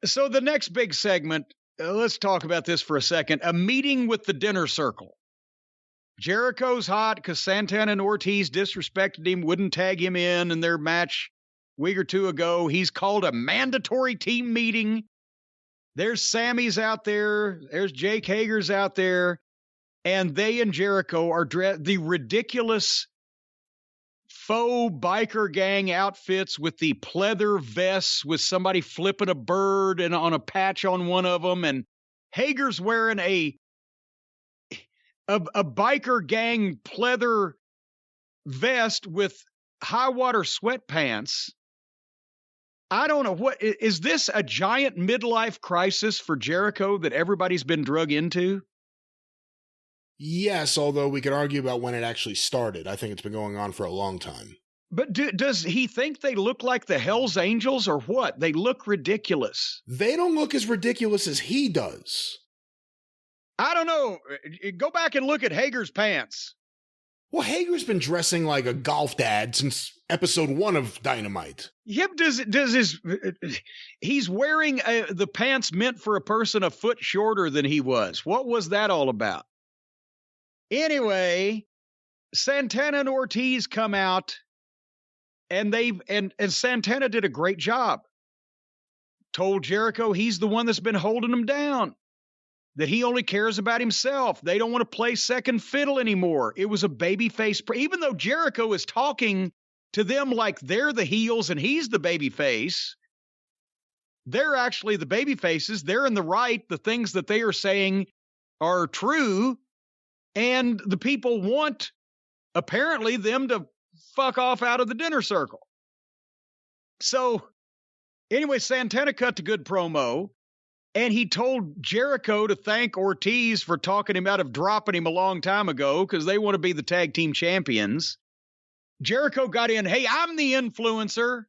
So the next big segment, let's talk about this for a second. A meeting with the dinner circle. Jericho's hot because Santana and Ortiz disrespected him, wouldn't tag him in their match a week or two ago. He's called a mandatory team meeting. There's Sammy's out there. There's Jake Hager's out there. And they and Jericho are the ridiculous faux biker gang outfits with the pleather vests with somebody flipping a bird and on a patch on one of them. And Hager's wearing a biker gang pleather vest with high water sweatpants. I don't know. What is this, a giant midlife crisis for Jericho that everybody's been drug into? Yes, although we could argue about when it actually started. I think it's been going on for a long time. But does he think they look like the Hells Angels or what? They look ridiculous. They don't look as ridiculous as he does. I don't know. Go back and look at Hager's pants. Well, Hager's been dressing like a golf dad since episode 1 of Dynamite. Yep, he's wearing the pants meant for a person a foot shorter than he was. What was that all about? Anyway, Santana and Ortiz come out, and Santana did a great job. Told Jericho he's the one that's been holding him down, that he only cares about himself. They don't want to play second fiddle anymore. It was a babyface. Even though Jericho is talking to them like they're the heels and he's the babyface, they're actually the babyfaces. They're in the right. The things that they are saying are true. And the people want, apparently, them to fuck off out of the dinner circle. So, anyway, Santana cut the good promo, and he told Jericho to thank Ortiz for talking him out of dropping him a long time ago because they want to be the tag team champions. Jericho got in, hey, I'm the influencer,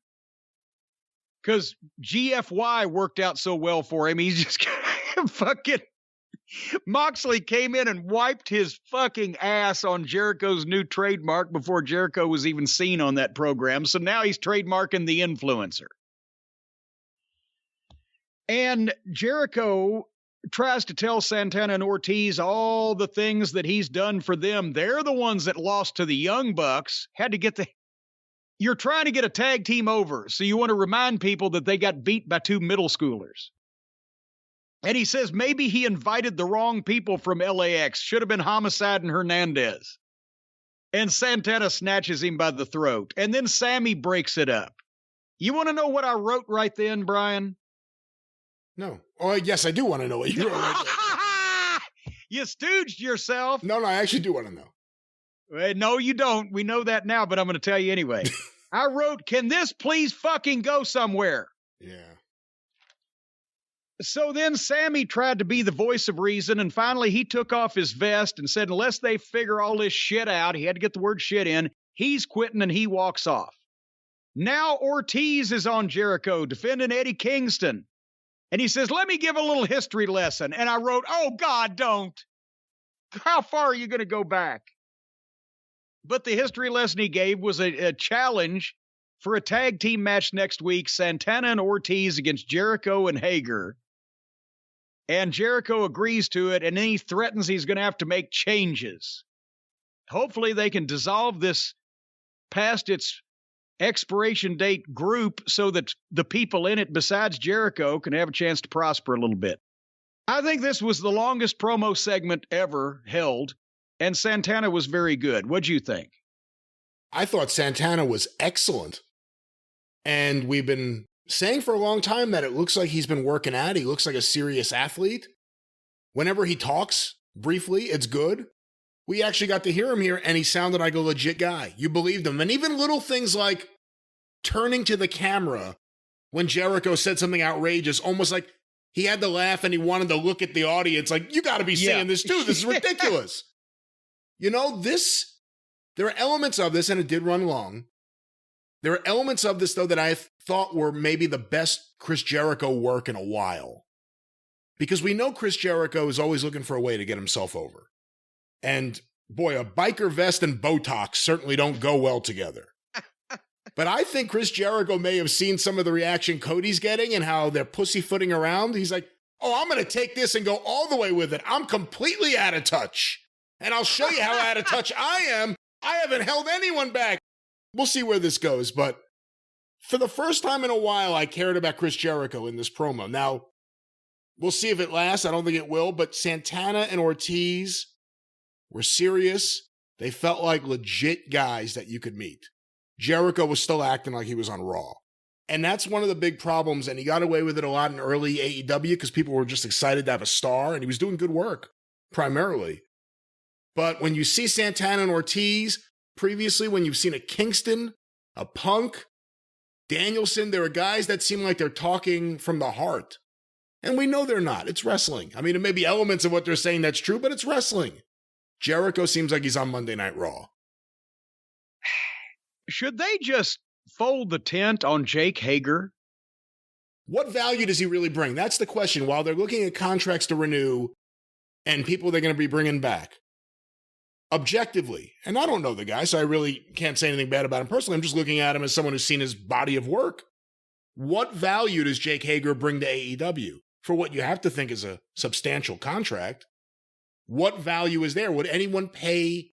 because GFY worked out so well for him. He's just fucking... Moxley came in and wiped his fucking ass on Jericho's new trademark before Jericho was even seen on that program. So now he's trademarking the influencer. And Jericho tries to tell Santana and Ortiz all the things that he's done for them. They're the ones that lost to the Young Bucks. You're trying to get a tag team over, so you want to remind people that they got beat by 2 middle schoolers. And he says maybe he invited the wrong people from LAX. Should have been Homicide and Hernandez. And Santana snatches him by the throat. And then Sammy breaks it up. You want to know what I wrote right then, Brian? No. Oh, yes, I do want to know what you wrote right then. You stooged yourself. No, I actually do want to know. No, you don't. We know that now, but I'm going to tell you anyway. I wrote, can this please fucking go somewhere? Yeah. So then Sammy tried to be the voice of reason, and finally he took off his vest and said, unless they figure all this shit out, he had to get the word shit in, he's quitting and he walks off. Now Ortiz is on Jericho defending Eddie Kingston. And he says, let me give a little history lesson. And I wrote, oh, God, don't. How far are you going to go back? But the history lesson he gave was a challenge for a tag team match next week, Santana and Ortiz against Jericho and Hager. And Jericho agrees to it, and then he threatens he's going to have to make changes. Hopefully they can dissolve this past its expiration date group so that the people in it besides Jericho can have a chance to prosper a little bit. I think this was the longest promo segment ever held, and Santana was very good. What'd you think? I thought Santana was excellent. And we've been saying for a long time that it looks like he's been working out. He looks like a serious athlete. Whenever he talks, briefly, it's good. We actually got to hear him here, and he sounded like a legit guy. You believed him. And even little things like turning to the camera when Jericho said something outrageous, almost like he had to laugh and he wanted to look at the audience like, you got to be saying this too. This is ridiculous. You know, there are elements of this, and it did run long. There are elements of this, though, that I thought were maybe the best Chris Jericho work in a while. Because we know Chris Jericho is always looking for a way to get himself over. And boy, a biker vest and Botox certainly don't go well together. But I think Chris Jericho may have seen some of the reaction Cody's getting and how they're pussyfooting around. He's like, oh, I'm going to take this and go all the way with it. I'm completely out of touch. And I'll show you how out of touch I am. I haven't held anyone back. We'll see where this goes. But for the first time in a while, I cared about Chris Jericho in this promo. Now, we'll see if it lasts. I don't think it will. But Santana and Ortiz were serious. They felt like legit guys that you could meet. Jericho was still acting like he was on Raw. And that's one of the big problems. And he got away with it a lot in early AEW because people were just excited to have a star. And he was doing good work, primarily. But when you see Santana and Ortiz, previously when you've seen a Kingston, a Punk, Danielson, there are guys that seem like they're talking from the heart. And we know they're not. It's wrestling. I mean, it may be elements of what they're saying that's true, but it's wrestling. Jericho seems like he's on Monday Night Raw. Should they just fold the tent on Jake Hager? What value does he really bring? That's the question. While they're looking at contracts to renew and people they're going to be bringing back, objectively, and I don't know the guy, so I really can't say anything bad about him personally. I'm just looking at him as someone who's seen his body of work. What value does Jake Hager bring to AEW for what you have to think is a substantial contract? What value is there? Would anyone pay?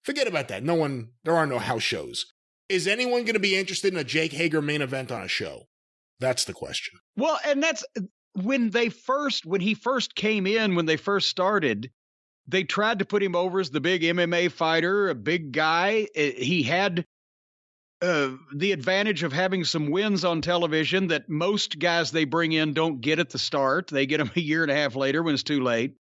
Forget about that. There are no house shows. Is anyone going to be interested in a Jake Hager main event on a show? That's the question. Well, and that's when he first came in, when they first started, they tried to put him over as the big MMA fighter, a big guy. He had the advantage of having some wins on television that most guys they bring in don't get at the start. They get them a year and a half later when it's too late.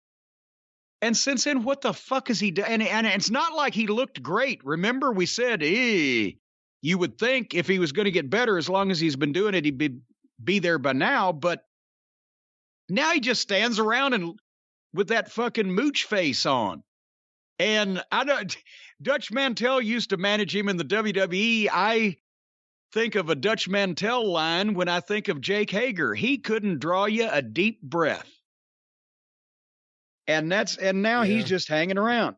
And since then, what the fuck has he done? And it's not like he looked great. Remember, we said, you would think if he was going to get better, as long as he's been doing it, he'd be there by now. But now he just stands around and with that fucking mooch face on. And Dutch Mantell used to manage him in the WWE. I think of a Dutch Mantell line when I think of Jake Hager. He couldn't draw you a deep breath. And now he's just hanging around.